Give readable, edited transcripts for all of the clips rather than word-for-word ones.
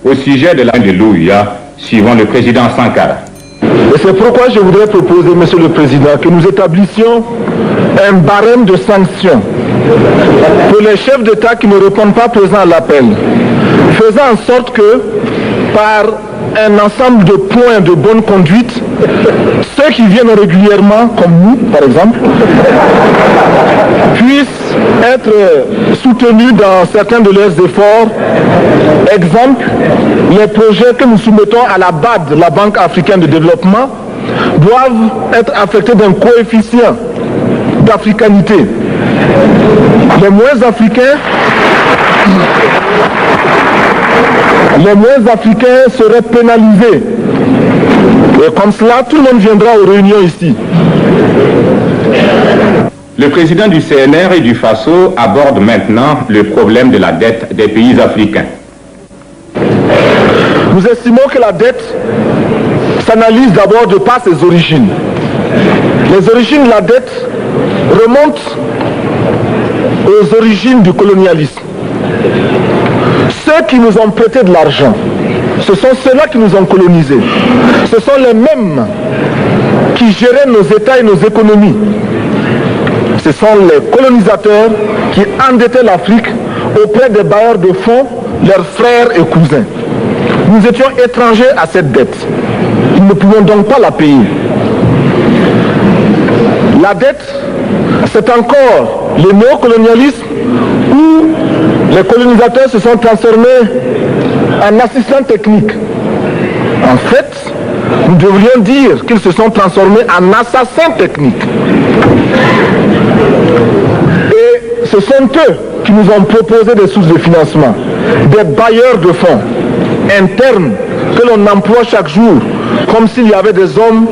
au sujet de l'Alléluia, suivant le président Sankara. Et c'est pourquoi je voudrais proposer, Monsieur le Président, que nous établissions un barème de sanctions pour les chefs d'État qui ne répondent pas présents à l'appel, faisant en sorte que, par un ensemble de points de bonne conduite, ceux qui viennent régulièrement, comme nous par exemple, puissent être soutenus dans certains de leurs efforts. Exemple, les projets que nous soumettons à la BAD, la Banque africaine de développement, doivent être affectés d'un coefficient d'africanité. Les moins africains seraient pénalisés. Et comme cela, tout le monde viendra aux réunions ici. Le président du CNR et du FASO aborde maintenant le problème de la dette des pays africains. Nous estimons que la dette s'analyse d'abord de par ses origines. Les origines de la dette remontent aux origines du colonialisme. Ceux qui nous ont prêté de l'argent, ce sont ceux-là qui nous ont colonisés. Ce sont les mêmes qui géraient nos États et nos économies. Ce sont les colonisateurs qui endettaient l'Afrique auprès des bailleurs de fonds, leurs frères et cousins. Nous étions étrangers à cette dette. Nous ne pouvions donc pas la payer. La dette, c'est encore le néocolonialisme où les colonisateurs se sont transformés en assistants techniques. En fait, nous devrions dire qu'ils se sont transformés en assassins techniques. Et ce sont eux qui nous ont proposé des sources de financement, des bailleurs de fonds internes que l'on emploie chaque jour, comme s'il y avait des hommes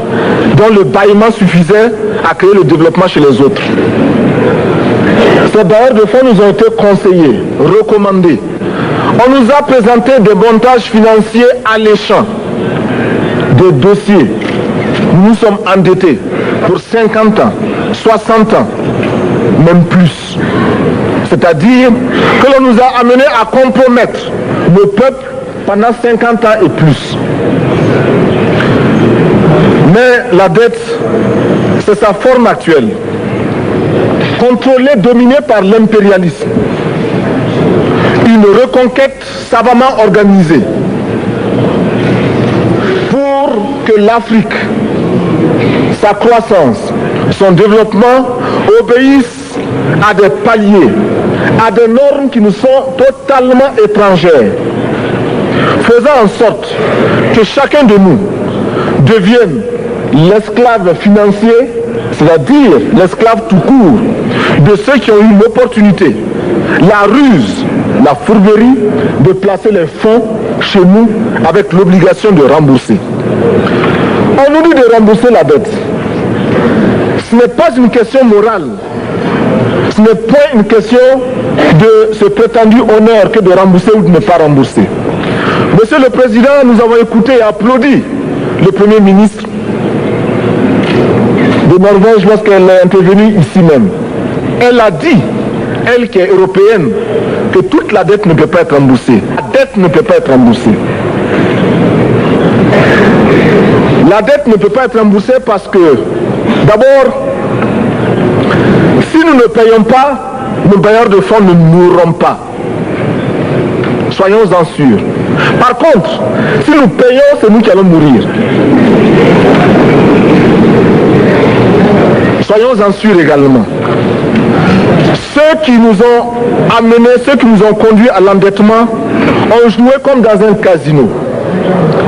dont le bâillement suffisait à créer le développement chez les autres. Ces bailleurs de fonds nous ont été conseillés, recommandés. On nous a présenté des montages financiers alléchants, des dossiers. Nous sommes endettés pour 50 ans, 60 ans, même plus. C'est-à-dire que l'on nous a amenés à compromettre le peuple pendant 50 ans et plus. Mais la dette, c'est sa forme actuelle. Contrôlée, dominée par l'impérialisme. Une reconquête savamment organisée pour que l'Afrique, sa croissance, son développement obéissent à des paliers, à des normes qui nous sont totalement étrangères, faisant en sorte que chacun de nous devienne l'esclave financier, c'est-à-dire l'esclave tout court de ceux qui ont eu l'opportunité, la ruse, la fourberie de placer les fonds chez nous avec l'obligation de rembourser. On nous dit de rembourser la dette. Ce n'est pas une question morale. Ce n'est pas une question de ce prétendu honneur que de rembourser ou de ne pas rembourser. Monsieur le Président, nous avons écouté et applaudi le Premier ministre de Norvège lorsqu'elle est intervenue ici même. Elle a dit, elle qui est européenne, que toute la dette ne peut pas être remboursée. La dette ne peut pas être remboursée. La dette ne peut pas être remboursée parce que, d'abord, si nous ne payons pas, nos bailleurs de fonds ne mourront pas. Soyons-en sûrs. Par contre, si nous payons, c'est nous qui allons mourir. Soyons-en sûrs également. Ceux qui nous ont amenés, ceux qui nous ont conduits à l'endettement, ont joué comme dans un casino.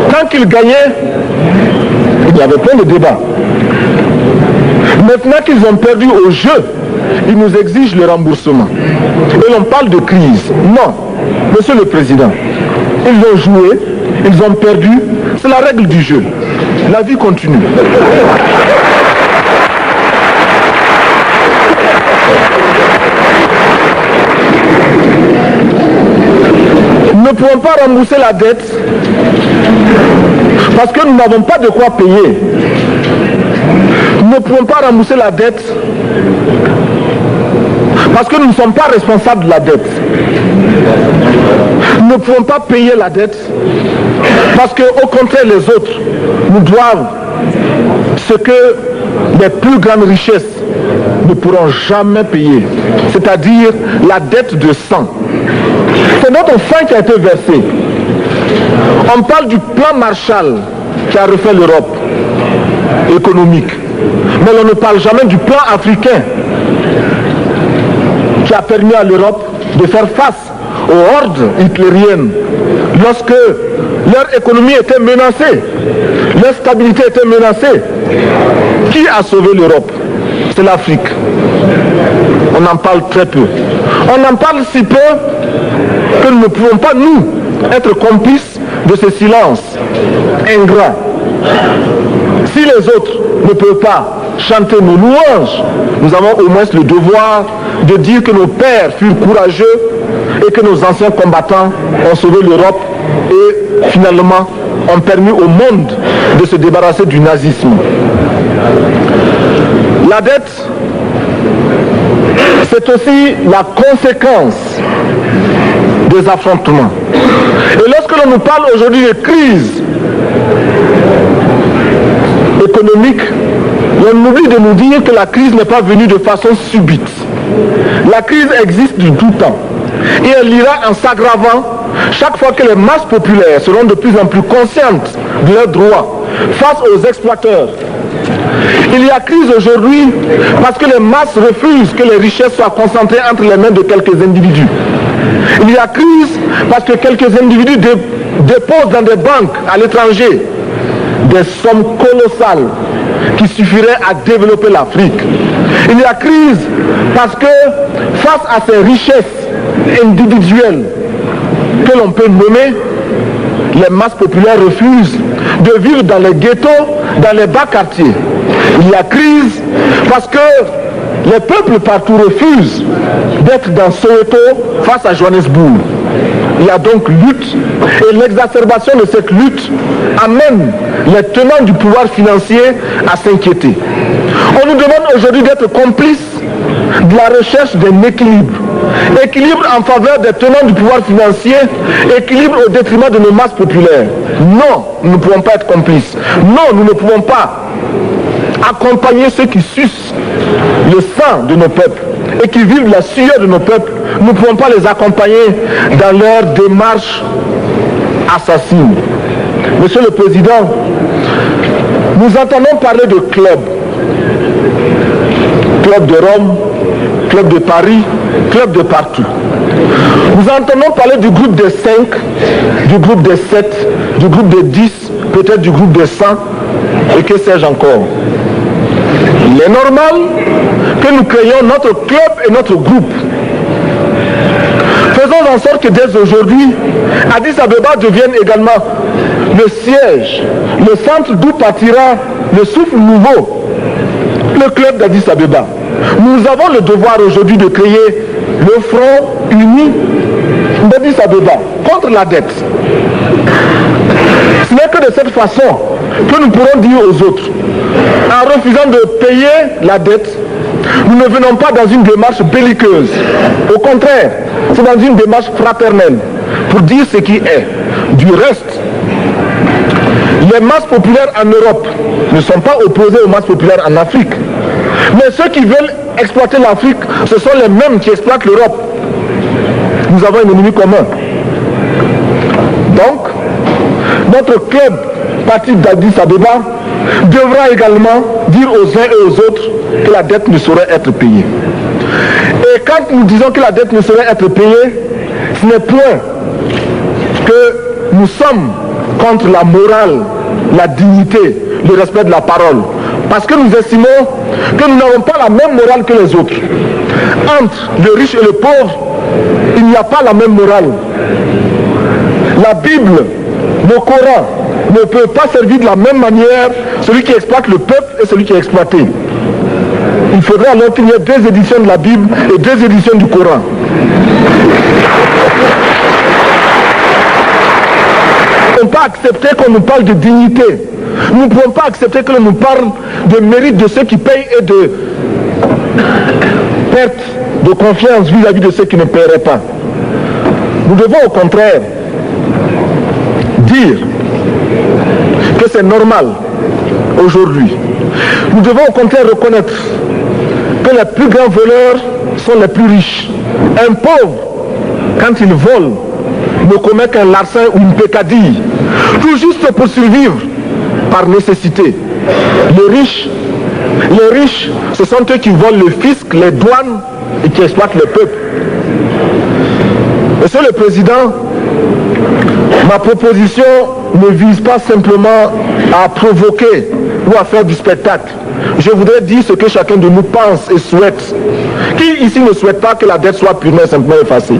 Tant qu'ils gagnaient, il y avait plein de débats. Maintenant qu'ils ont perdu au jeu, ils nous exigent le remboursement. Et l'on parle de crise. Non, Monsieur le Président, ils ont joué, ils ont perdu, c'est la règle du jeu. La vie continue. Nous ne pouvons pas rembourser la dette parce que nous n'avons pas de quoi payer. Nous ne pouvons pas rembourser la dette Parce que nous ne sommes pas responsables de la dette. Nous ne pouvons pas payer la dette parce qu'au contraire, les autres nous doivent ce que les plus grandes richesses ne pourront jamais payer, c'est-à-dire la dette de sang. C'est notre sang qui a été versé. On parle du plan Marshall qui a refait l'Europe économique, mais on ne parle jamais du plan africain qui a permis à l'Europe de faire face aux hordes hitlériennes lorsque leur économie était menacée, leur stabilité était menacée. Qui a sauvé l'Europe? C'est l'Afrique. On en parle très peu. On en parle si peu que nous ne pouvons pas, nous, être complices de ce silence ingrat. Si les autres ne peuvent pas chanter nos louanges, nous avons au moins le devoir de dire que nos pères furent courageux et que nos anciens combattants ont sauvé l'Europe et finalement ont permis au monde de se débarrasser du nazisme. La dette, c'est aussi la conséquence des affrontements. Et lorsque l'on nous parle aujourd'hui de crise économique, on oublie de nous dire que la crise n'est pas venue de façon subite. La crise existe du tout temps. Et elle ira en s'aggravant chaque fois que les masses populaires seront de plus en plus conscientes de leurs droits face aux exploiteurs. Il y a crise aujourd'hui parce que les masses refusent que les richesses soient concentrées entre les mains de quelques individus. Il y a crise parce que quelques individus déposent dans des banques à l'étranger des sommes colossales qui suffiraient à développer l'Afrique. Il y a crise parce que face à ces richesses individuelles que l'on peut nommer, les masses populaires refusent de vivre dans les ghettos, dans les bas quartiers. Il y a crise parce que les peuples partout refusent d'être dans Soweto face à Johannesburg. Il y a donc lutte et l'exacerbation de cette lutte amène les tenants du pouvoir financier à s'inquiéter. On nous demande aujourd'hui d'être complices de la recherche d'un équilibre. Équilibre en faveur des tenants du pouvoir financier, équilibre au détriment de nos masses populaires. Non, nous ne pouvons pas être complices. Non, nous ne pouvons pas accompagner ceux qui sucent le sang de nos peuples et qui vivent la sueur de nos peuples. Nous ne pouvons pas les accompagner dans leur démarche assassine. Monsieur le Président, nous entendons parler de clubs. Club de Rome, club de Paris, club de partout. Nous entendons parler du groupe des 5, du groupe des 7, du groupe des 10, peut-être du groupe des 100, et que sais-je encore. Il est normal que nous créions notre club et notre groupe. Faisons en sorte que dès aujourd'hui, Addis Abeba devienne également le siège, le centre d'où partira le souffle nouveau, le club d'Addis Abeba. Nous avons le devoir aujourd'hui de créer le front uni d'Addis Abeba contre la dette. Ce n'est que de cette façon que nous pourrons dire aux autres, en refusant de payer la dette, nous ne venons pas dans une démarche belliqueuse. Au contraire, c'est dans une démarche fraternelle pour dire ce qui est. Du reste, les masses populaires en Europe ne sont pas opposées aux masses populaires en Afrique. Mais ceux qui veulent exploiter l'Afrique, ce sont les mêmes qui exploitent l'Europe. Nous avons un ennemi commun. Donc, notre club, parti d'Addis Abeba, devra également dire aux uns et aux autres que la dette ne saurait être payée. Et quand nous disons que la dette ne saurait être payée, ce n'est point que nous sommes contre la morale, la dignité, le respect de la parole. Parce que nous estimons que nous n'avons pas la même morale que les autres. Entre le riche et le pauvre, il n'y a pas la même morale. La Bible, le Coran, ne peut pas servir de la même manière celui qui exploite le peuple et celui qui est exploité. Il faudrait alors qu'il y ait 2 éditions de la Bible et 2 éditions du Coran. Nous ne pouvons pas accepter qu'on nous parle de dignité. Nous ne pouvons pas accepter qu'on nous parle de mérite de ceux qui payent et de perte de confiance vis-à-vis de ceux qui ne paieraient pas. Nous devons au contraire dire que c'est normal aujourd'hui. Nous devons au contraire reconnaître que les plus grands voleurs sont les plus riches. Un pauvre, quand il vole, ne commet qu'un larcin ou une peccadille, tout juste pour survivre par nécessité. Les riches, ce sont eux qui volent le fisc, les douanes et qui exploitent le peuple. Monsieur le Président, ma proposition ne vise pas simplement à provoquer ou à faire du spectacle. Je voudrais dire ce que chacun de nous pense et souhaite. Qui ici ne souhaite pas que la dette soit purement et simplement effacée?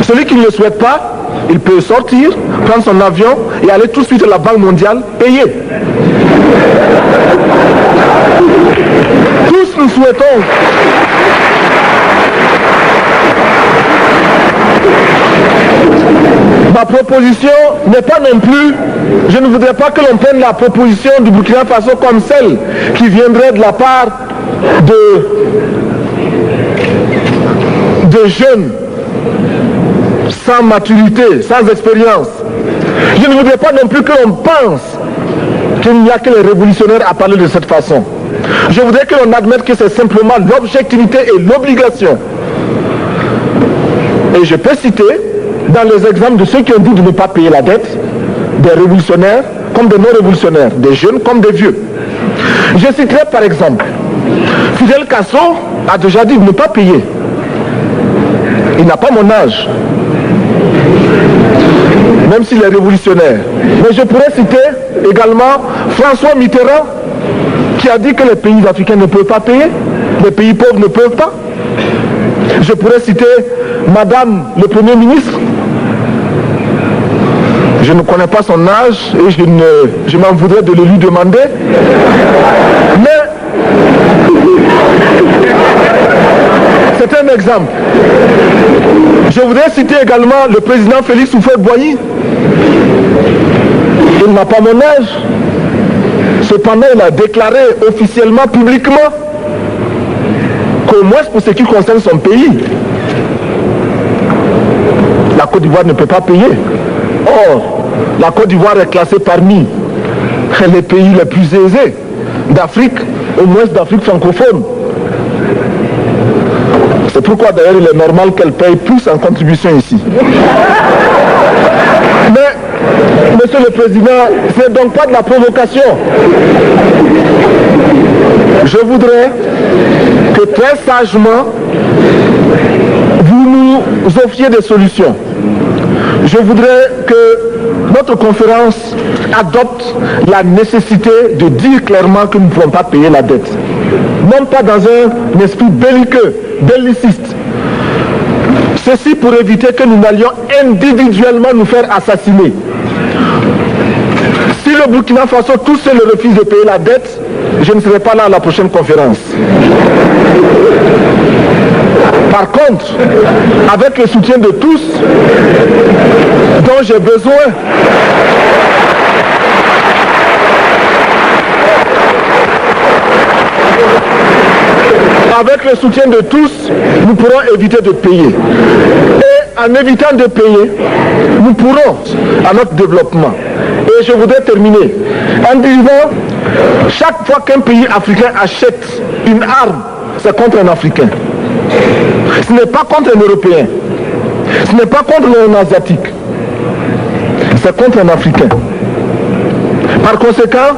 Celui qui ne le souhaite pas, il peut sortir, prendre son avion et aller tout de suite à la Banque mondiale payer. Tous nous souhaitons ma proposition n'est pas non plus, je ne voudrais pas que l'on prenne la proposition du Burkina Faso comme celle qui viendrait de la part de jeunes sans maturité, sans expérience. Je ne voudrais pas non plus que l'on pense qu'il n'y a que les révolutionnaires à parler de cette façon. Je voudrais que l'on admette que c'est simplement l'objectivité et l'obligation. Et je peux citer dans les exemples de ceux qui ont dit de ne pas payer la dette, des révolutionnaires comme des non-révolutionnaires, des jeunes comme des vieux. Je citerai par exemple, Fidel Castro a déjà dit de ne pas payer. Il n'a pas mon âge, même s'il est révolutionnaire. Mais je pourrais citer également François Mitterrand, qui a dit que les pays africains ne peuvent pas payer, les pays pauvres ne peuvent pas. Je pourrais citer Madame le Premier ministre. Je ne connais pas son âge et je m'en voudrais de le lui demander. Mais c'est un exemple. Je voudrais citer également le président Félix Houphouët-Boigny. Il n'a pas mon âge. Cependant, il a déclaré officiellement, publiquement, qu'au moins pour ce qui concerne son pays, la Côte d'Ivoire ne peut pas payer. Or, la Côte d'Ivoire est classée parmi les pays les plus aisés d'Afrique, au moins d'Afrique francophone. C'est pourquoi d'ailleurs il est normal qu'elle paye plus en contribution ici. Mais, Monsieur le Président, ce n'est donc pas de la provocation. Je voudrais que très sagement, vous nous offriez des solutions. Je voudrais que notre conférence adopte la nécessité de dire clairement que nous ne pouvons pas payer la dette. Non pas dans un esprit belliqueux, belliciste. Ceci pour éviter que nous n'allions individuellement nous faire assassiner. Si le Burkina Faso tout seul refuse de payer la dette, je ne serai pas là à la prochaine conférence. Par contre, avec le soutien de tous, dont j'ai besoin, avec le soutien de tous, nous pourrons éviter de payer. Et en évitant de payer, nous pourrons à notre développement. Et je voudrais terminer en disant, chaque fois qu'un pays africain achète une arme, c'est contre un Africain. Ce n'est pas contre un Européen. Ce n'est pas contre un Asiatique. C'est contre un Africain. Par conséquent,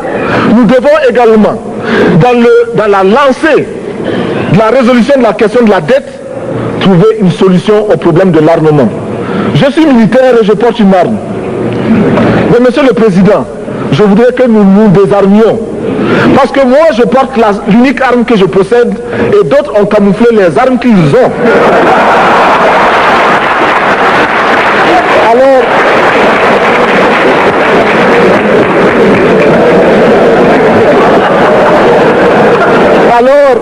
nous devons également, dans la lancée de la résolution de la question de la dette, trouver une solution au problème de l'armement. Je suis militaire et je porte une arme. Mais Monsieur le Président, je voudrais que nous nous désarmions. Parce que moi, je porte l'unique arme que je possède et d'autres ont camouflé les armes qu'ils ont. Alors,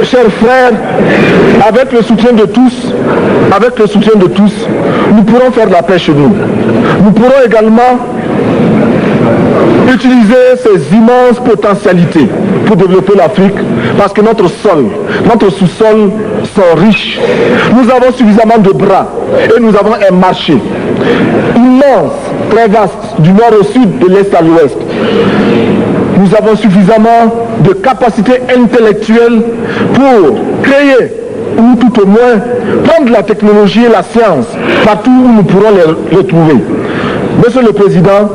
chers frères, avec le soutien de tous, nous pourrons faire la paix chez nous. Nous pourrons également utiliser ces immenses potentialités pour développer l'Afrique, parce que notre sol, notre sous-sol sont riches. Nous avons suffisamment de bras et nous avons un marché immense, très vaste, du nord au sud, de l'est à l'ouest. Nous avons suffisamment de capacités intellectuelles pour créer, ou tout au moins prendre la technologie et la science partout où nous pourrons les trouver. Monsieur le Président,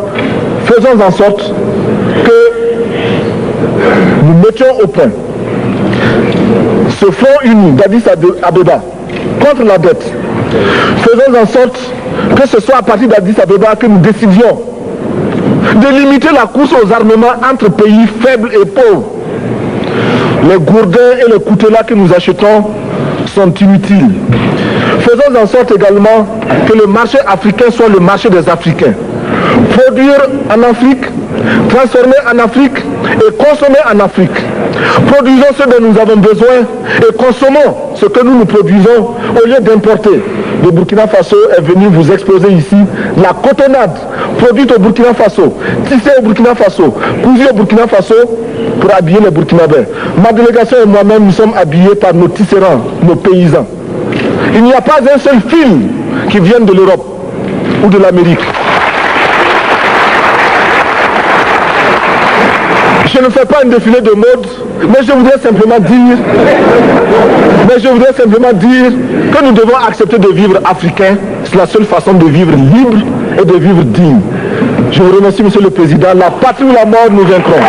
faisons en sorte que nous mettions au point ce front uni d'Addis Abeba contre la dette. Faisons en sorte que ce soit à partir d'Addis Abeba que nous décidions de limiter la course aux armements entre pays faibles et pauvres. Les gourdins et les coutelas que nous achetons sont inutiles. Faisons en sorte également que le marché africain soit le marché des Africains. Produire en Afrique, transformer en Afrique et consommer en Afrique. Produisons ce dont nous avons besoin et consommons ce que nous produisons au lieu d'importer. Le Burkina Faso est venu vous exposer ici la cotonnade produite au Burkina Faso, tissée au Burkina Faso, cousue au Burkina Faso pour habiller les Burkinabés. Ma délégation et moi-même, nous sommes habillés par nos tisserands, nos paysans. Il n'y a pas un seul fil qui vienne de l'Europe ou de l'Amérique. Je ne fais pas un défilé de mode, mais je voudrais simplement dire que nous devons accepter de vivre africain. C'est la seule façon de vivre libre et de vivre digne. Je vous remercie, Monsieur le Président. La patrie ou la mort, nous vaincrons.